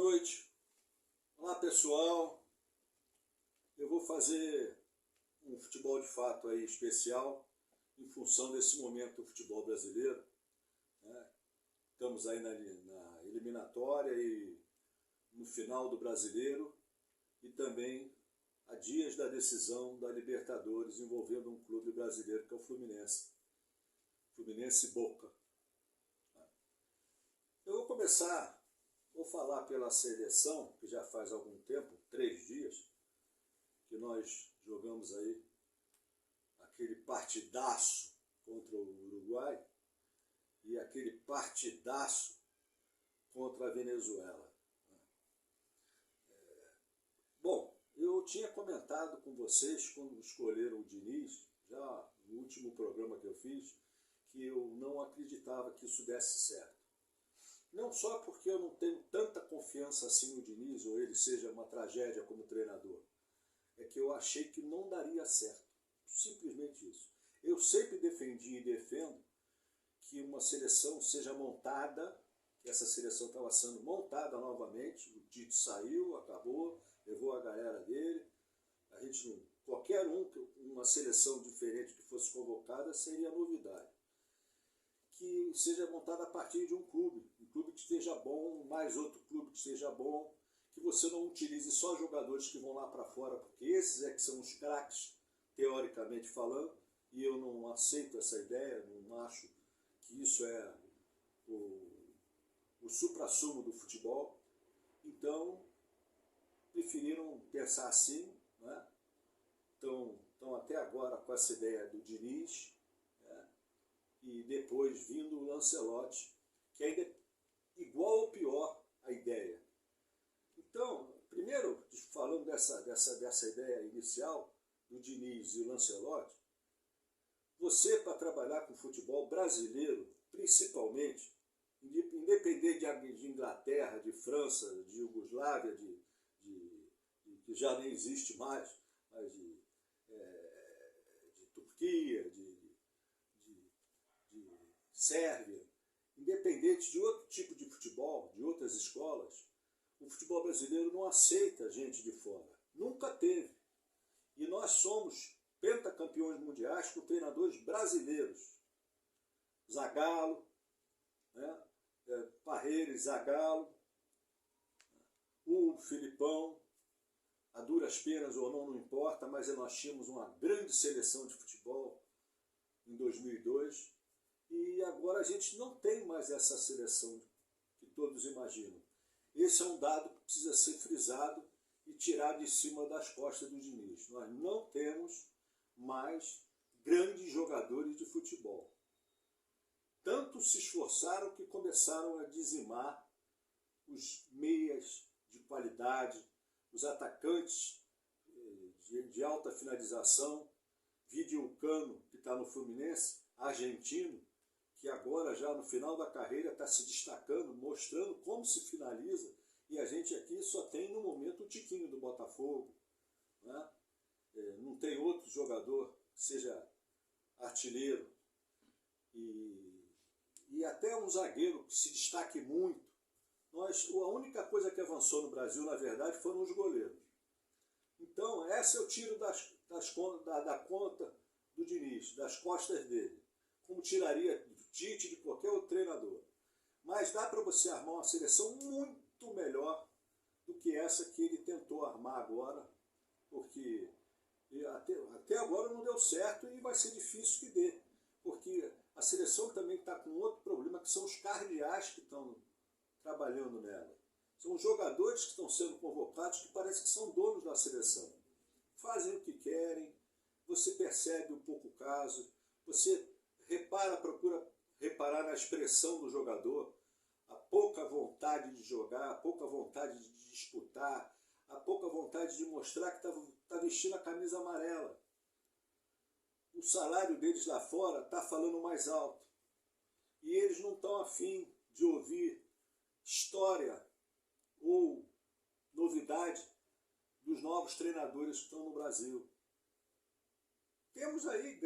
noite. Olá pessoal, eu vou fazer um futebol de fato aí especial em função desse momento do futebol brasileiro, né? Estamos aí na eliminatória e no final do Brasileiro e também a dias da decisão da Libertadores envolvendo um clube brasileiro que é o Fluminense. Fluminense e Boca. Eu vou começar, vou falar pela seleção, que já faz algum tempo, 3 dias, que nós jogamos aí aquele partidaço contra o Uruguai e aquele partidaço contra a Venezuela. Bom, eu tinha comentado com vocês quando escolheram o Diniz, já no último programa que eu fiz, que eu não acreditava que isso desse certo. Não só porque eu não tenho tanta confiança assim no Diniz, ou ele seja uma tragédia como treinador, é que eu achei que não daria certo. Simplesmente isso. Eu sempre defendi e defendo que uma seleção seja montada, que essa seleção estava sendo montada novamente, o Tite saiu, acabou, levou a galera dele, a gente não, qualquer uma seleção diferente que fosse convocada seria novidade. Que seja montada a partir de um clube que esteja bom, mais outro clube que esteja bom, que você não utilize só jogadores que vão lá para fora, porque esses é que são os craques, teoricamente falando, e eu não aceito essa ideia, não acho que isso é o suprassumo do futebol. Então, preferiram pensar assim, né? Então até agora com essa ideia do Diniz, né? E depois vindo o Ancelotti, que ainda é igual ou pior a ideia. Então, primeiro, falando dessa ideia inicial do Diniz e o Ancelotti, você, para trabalhar com futebol brasileiro, principalmente, independente de Inglaterra, de França, de Iugoslávia, que já nem existe mais, mas de Turquia, de Sérvia, independente de outro tipo de futebol, de outras escolas, o futebol brasileiro não aceita gente de fora. Nunca teve. E nós somos pentacampeões mundiais com treinadores brasileiros. Zagallo, né? Parreira e Zagallo, o Filipão, a duras penas ou não importa, mas nós tínhamos uma grande seleção de futebol em 2002 e agora a gente não tem mais essa seleção que todos imaginam. Esse é um dado que precisa ser frisado e tirado de cima das costas do Diniz. Nós não temos mais grandes jogadores de futebol. Tanto se esforçaram que começaram a dizimar os meias de qualidade, os atacantes de alta finalização, vide o Cano, que está no Fluminense, argentino, que agora já no final da carreira está se destacando, mostrando como se finaliza, e a gente aqui só tem no momento o Tiquinho do Botafogo, né? Não tem outro jogador que seja artilheiro, e até um zagueiro que se destaque muito. A única coisa que avançou no Brasil, na verdade, foram os goleiros. Então, essa eu tiro da conta do Diniz, das costas dele, como tiraria do Tite, de qualquer outro treinador. Mas dá para você armar uma seleção muito melhor do que essa que ele tentou armar agora, porque até agora não deu certo e vai ser difícil que dê, porque a seleção também está com outro problema, que são os cardeais que estão trabalhando nela. São os jogadores que estão sendo convocados que parece que são donos da seleção. Fazem o que querem, você percebe um pouco o caso, você procura reparar na expressão do jogador, a pouca vontade de jogar, a pouca vontade de disputar, a pouca vontade de mostrar que está vestindo a camisa amarela. O salário deles lá fora está falando mais alto. E eles não estão afim de ouvir história ou novidade dos novos treinadores que estão no Brasil. Temos aí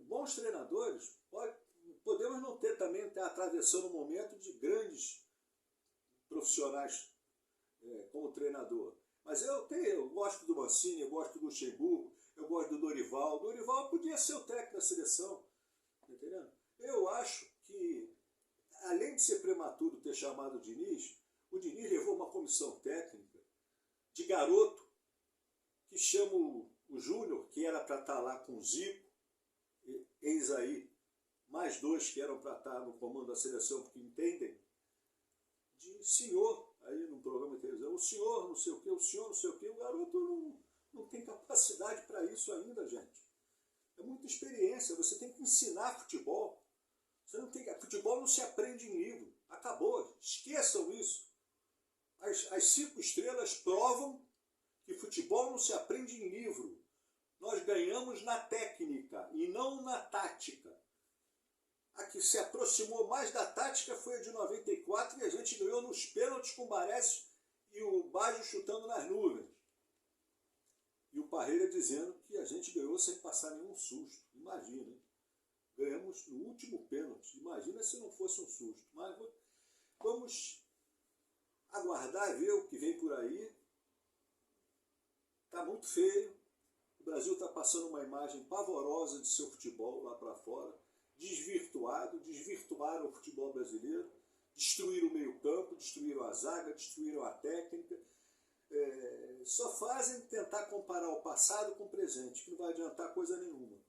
bons treinadores, podemos não ter também, estar atravessando um momento de grandes profissionais como treinador. Mas eu gosto do Mancini, eu gosto do Luxemburgo, eu gosto do Dorival. O Dorival podia ser o técnico da seleção, tá entendendo? Eu acho que, além de ser prematuro ter chamado o Diniz levou uma comissão técnica de garoto que chama o Júnior, que era para estar lá com o Zico, eis aí, mais dois que eram para estar no comando da seleção, porque entendem, de senhor, aí no programa de televisão, o senhor não sei o quê, o senhor não sei o quê, o garoto não tem capacidade para isso ainda, gente. É muita experiência, você tem que ensinar futebol. Futebol não se aprende em livro, acabou, esqueçam isso. As 5 estrelas provam que futebol não se aprende em livro. Nós ganhamos na técnica e não na tática. A que se aproximou mais da tática foi a de 94 e a gente ganhou nos pênaltis com o Baresi e o Baggio chutando nas nuvens. E o Parreira dizendo que a gente ganhou sem passar nenhum susto. Imagina, hein? Ganhamos no último pênalti. Imagina se não fosse um susto. Mas vamos aguardar, ver o que vem por aí. Está muito feio. O Brasil está passando uma imagem pavorosa de seu futebol lá para fora. Desvirtuaram o futebol brasileiro. Destruíram o meio-campo, destruíram a zaga, destruíram a técnica. Só fazem tentar comparar o passado com o presente, que não vai adiantar coisa nenhuma.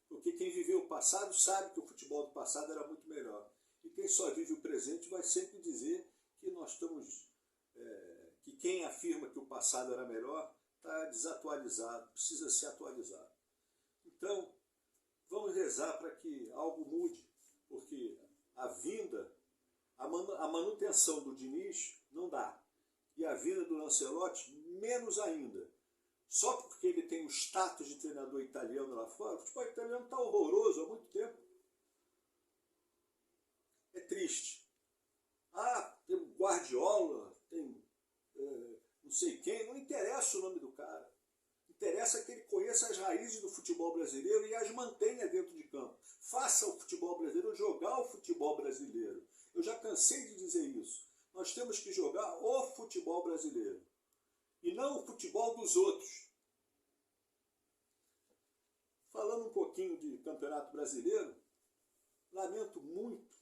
Porque quem viveu o passado sabe que o futebol do passado era muito melhor. E quem só vive o presente vai sempre dizer que nós estamos... que quem afirma que o passado era melhor está desatualizado, precisa ser atualizado. Então, vamos rezar para que algo mude, porque a manutenção do Diniz não dá. E a vinda do Ancelotti, menos ainda. Só porque ele tem o status de treinador italiano lá fora, o futebol italiano está horroroso há muito tempo. É triste. Tem o Guardiola, tem não sei quem, não interessa o nome do cara. Interessa que ele conheça as raízes do futebol brasileiro e as mantenha dentro de campo. Faça o futebol brasileiro jogar o futebol brasileiro. Eu já cansei de dizer isso. Nós temos que jogar o futebol brasileiro. E não o futebol dos outros. Falando um pouquinho de Campeonato Brasileiro, lamento muito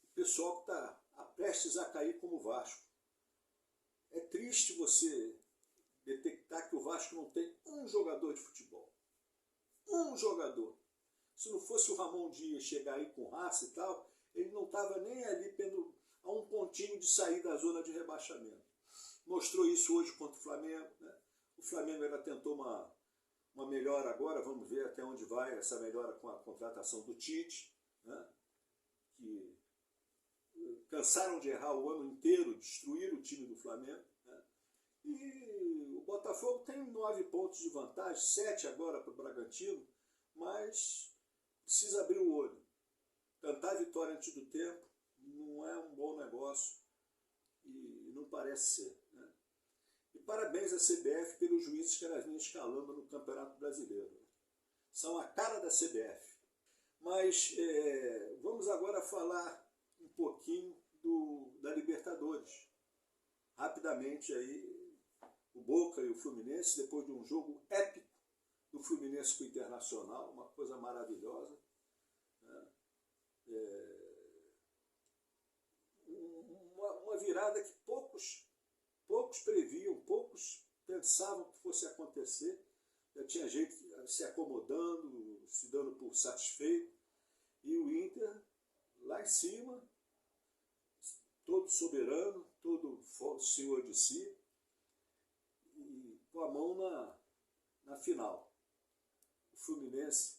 o pessoal que está prestes a cair como o Vasco. É triste você detectar que o Vasco não tem um jogador de futebol. Um jogador. Se não fosse o Ramon Dias chegar aí com raça e tal, ele não estava nem ali a um pontinho de sair da zona de rebaixamento. Mostrou isso hoje contra o Flamengo. Né? O Flamengo ainda tentou uma melhora agora, vamos ver até onde vai essa melhora com a contratação do Tite, né? Que cansaram de errar o ano inteiro, destruíram o time do Flamengo. Né? E o Botafogo tem 9 pontos de vantagem, 7 agora para o Bragantino, mas precisa abrir o olho. Cantar vitória antes do tempo não é um bom negócio e não parece ser. Né? E parabéns à CBF pelos juízes que ela vinha escalando no Campeonato Brasileiro. São a cara da CBF. Mas vamos agora falar um pouquinho da Libertadores. Rapidamente aí, o Boca e o Fluminense, depois de um jogo épico do Fluminense com o Internacional, uma coisa maravilhosa. Né? Uma virada que poucos previam, poucos pensavam que fosse acontecer. Já tinha gente se acomodando, se dando por satisfeito. E o Inter, lá em cima, todo soberano, todo senhor de si, e com a mão na final. O Fluminense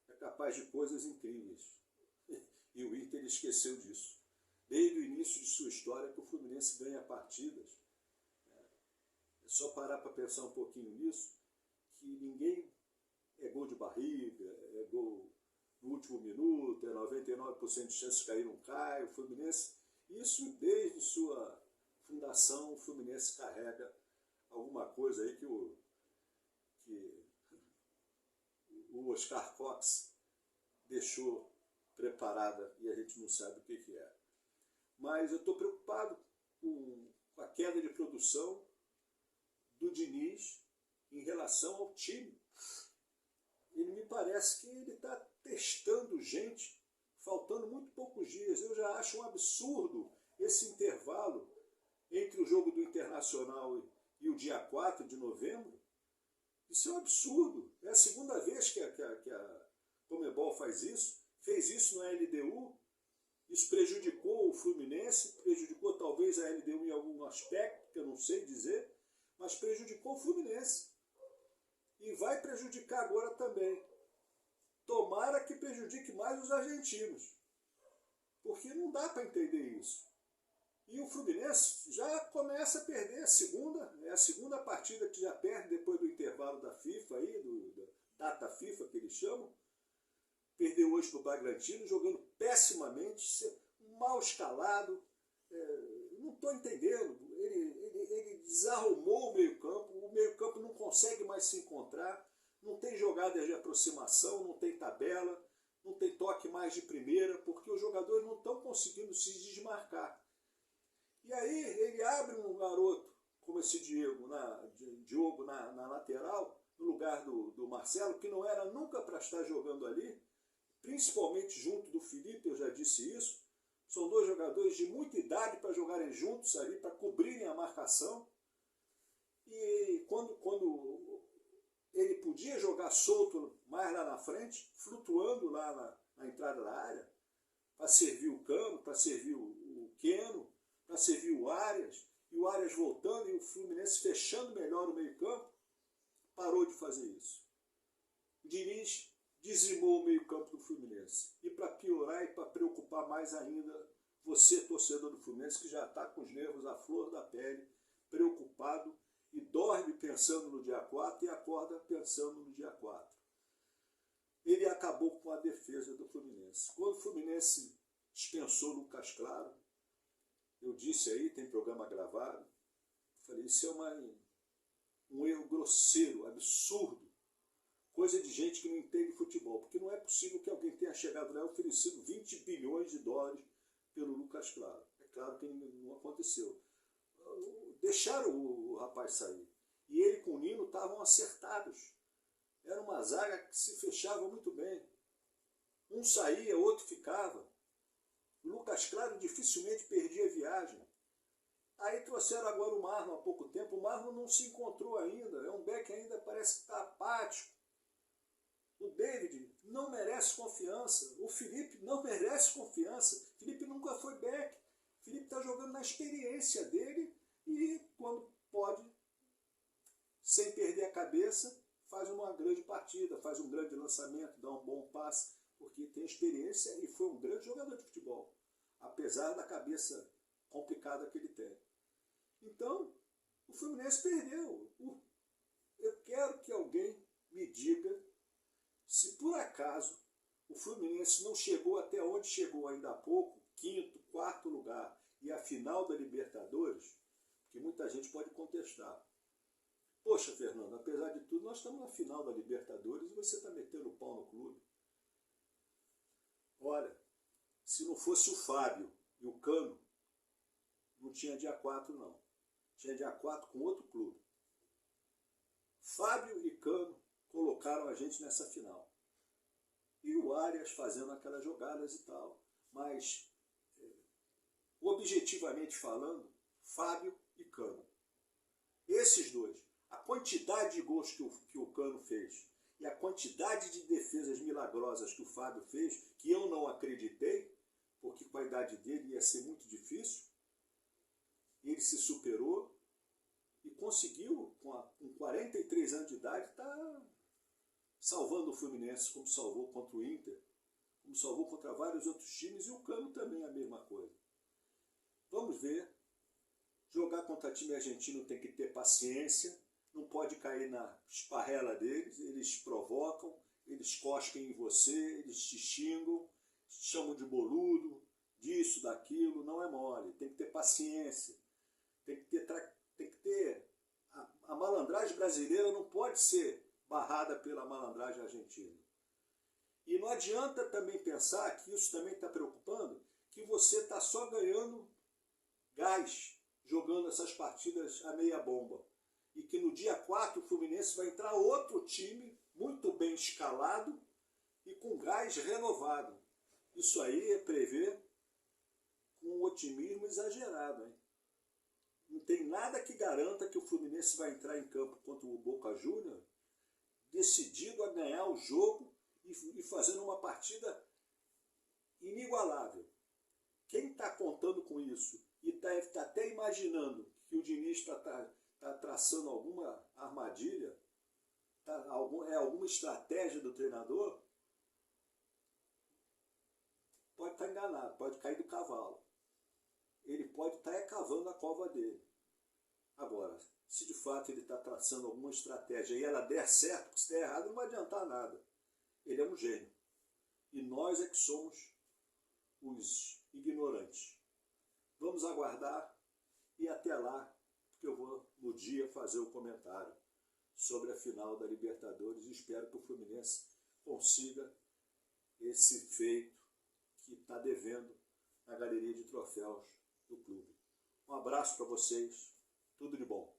é capaz de coisas incríveis. E o Inter esqueceu disso. Desde o início de sua história que o Fluminense ganha partidas. É só parar para pensar um pouquinho nisso, que ninguém é gol de barriga, é gol no último minuto, é 99% de chance de cair, não cai. O Fluminense, isso desde sua fundação, o Fluminense carrega alguma coisa aí que o Oscar Cox deixou preparada e a gente não sabe o que é. Mas eu estou preocupado com com a queda de produção do Diniz em relação ao time. Ele me parece que ele está testando gente, faltando muito poucos dias. Eu já acho um absurdo esse intervalo entre o jogo do Internacional e o dia 4 de novembro. Isso é um absurdo. É a segunda vez que a Conmebol faz isso. Fez isso na LDU. Isso prejudicou o Fluminense, prejudicou talvez a LDU em algum aspecto, que eu não sei dizer, mas prejudicou o Fluminense. E vai prejudicar agora também. Tomara que prejudique mais os argentinos. Porque não dá para entender isso. E o Fluminense já começa a perder é a segunda partida que já perde depois do intervalo da FIFA, da data FIFA que eles chamam. Perdeu hoje para o Bragantino, jogando pessimamente, mal escalado. Não estou entendendo. Ele desarrumou o meio-campo não consegue mais se encontrar, não tem jogadas de aproximação, não tem tabela, não tem toque mais de primeira, porque os jogadores não estão conseguindo se desmarcar. E aí ele abre um garoto como esse Diogo na lateral, no lugar do Marcelo, que não era nunca para estar jogando ali, principalmente junto do Felipe, eu já disse isso. São dois jogadores de muita idade para jogarem juntos ali, para cobrirem a marcação. E quando ele podia jogar solto mais lá na frente, flutuando lá na entrada da área, para servir o Cano, para servir o Keno, para servir o Arias, e o Arias voltando e o Fluminense fechando melhor o meio-campo, parou de fazer isso. O Diniz dizimou o meio-campo do Fluminense. E para piorar e para preocupar mais ainda, você, torcedor do Fluminense, que já está com os nervos à flor da pele, preocupado, e dorme pensando no dia 4 e acorda pensando no dia 4. Ele acabou com a defesa do Fluminense. Quando o Fluminense dispensou o Lucas Claro, eu disse aí, tem programa gravado, falei, isso é um erro grosseiro, absurdo, coisa de gente que não entende futebol, porque não é possível que alguém tenha chegado lá e oferecido 20 bilhões de dólares pelo Lucas Claro. É claro que não aconteceu. Deixaram o rapaz sair. E ele com o Nino estavam acertados. Era uma zaga que se fechava muito bem. Um saía, outro ficava. O Lucas Claro dificilmente perdia viagem. Aí trouxeram agora o Marlon há pouco tempo. O Marlon não se encontrou ainda. É um back que ainda parece que está apático. O David não merece confiança. O Felipe não merece confiança. O Felipe nunca foi back. O Felipe está jogando na experiência dele e quando pode, sem perder a cabeça, faz uma grande partida, faz um grande lançamento, dá um bom passe, porque tem experiência e foi um grande jogador de futebol, apesar da cabeça complicada que ele tem. Então, o Fluminense perdeu. Eu quero que alguém me diga se por acaso o Fluminense não chegou até onde chegou ainda há pouco, quinto, quarto lugar, e a final da Libertadores, que muita gente pode contestar. Poxa, Fernando, apesar de tudo, nós estamos na final da Libertadores e você está metendo o pau no clube. Olha, se não fosse o Fábio e o Cano, não tinha dia 4 não. Tinha dia 4 com outro clube. Fábio e Cano colocaram a gente nessa final. E o Arias fazendo aquelas jogadas e tal. Mas, objetivamente falando, Fábio e Cano. Esses dois. A quantidade de gols que o Cano fez e a quantidade de defesas milagrosas que o Fábio fez, que eu não acreditei, porque com a idade dele ia ser muito difícil, ele se superou e conseguiu, com 43 anos de idade, estar salvando o Fluminense, como salvou contra o Inter, como salvou contra vários outros times, e o Cano também é a mesma coisa. Vamos ver. Jogar contra time argentino tem que ter paciência, não pode cair na esparrela deles, eles provocam, eles cosquem em você, eles te xingam, te chamam de boludo, disso, daquilo, não é mole, tem que ter paciência, tem que ter a malandragem brasileira não pode ser barrada pela malandragem argentina. E não adianta também pensar que isso também está preocupando, que você está só ganhando gás, jogando essas partidas a meia bomba. E que no dia 4 o Fluminense vai entrar outro time muito bem escalado e com gás renovado. Isso aí é prever com um otimismo exagerado, hein? Não tem nada que garanta que o Fluminense vai entrar em campo contra o Boca Juniors decidido a ganhar o jogo e fazendo uma partida inigualável. Quem está contando com isso e está até imaginando que o Diniz está traçando alguma armadilha, alguma estratégia do treinador, pode estar enganado, pode cair do cavalo. Ele pode estar cavando a cova dele. Agora, se de fato ele está traçando alguma estratégia e ela der certo, porque se der errado não vai adiantar nada. Ele é um gênio. E nós é que somos os ignorantes. Vamos aguardar e até lá, porque eu vou no dia fazer o comentário sobre a final da Libertadores e espero que o Fluminense consiga esse feito que está devendo na galeria de troféus do clube. Um abraço para vocês, tudo de bom.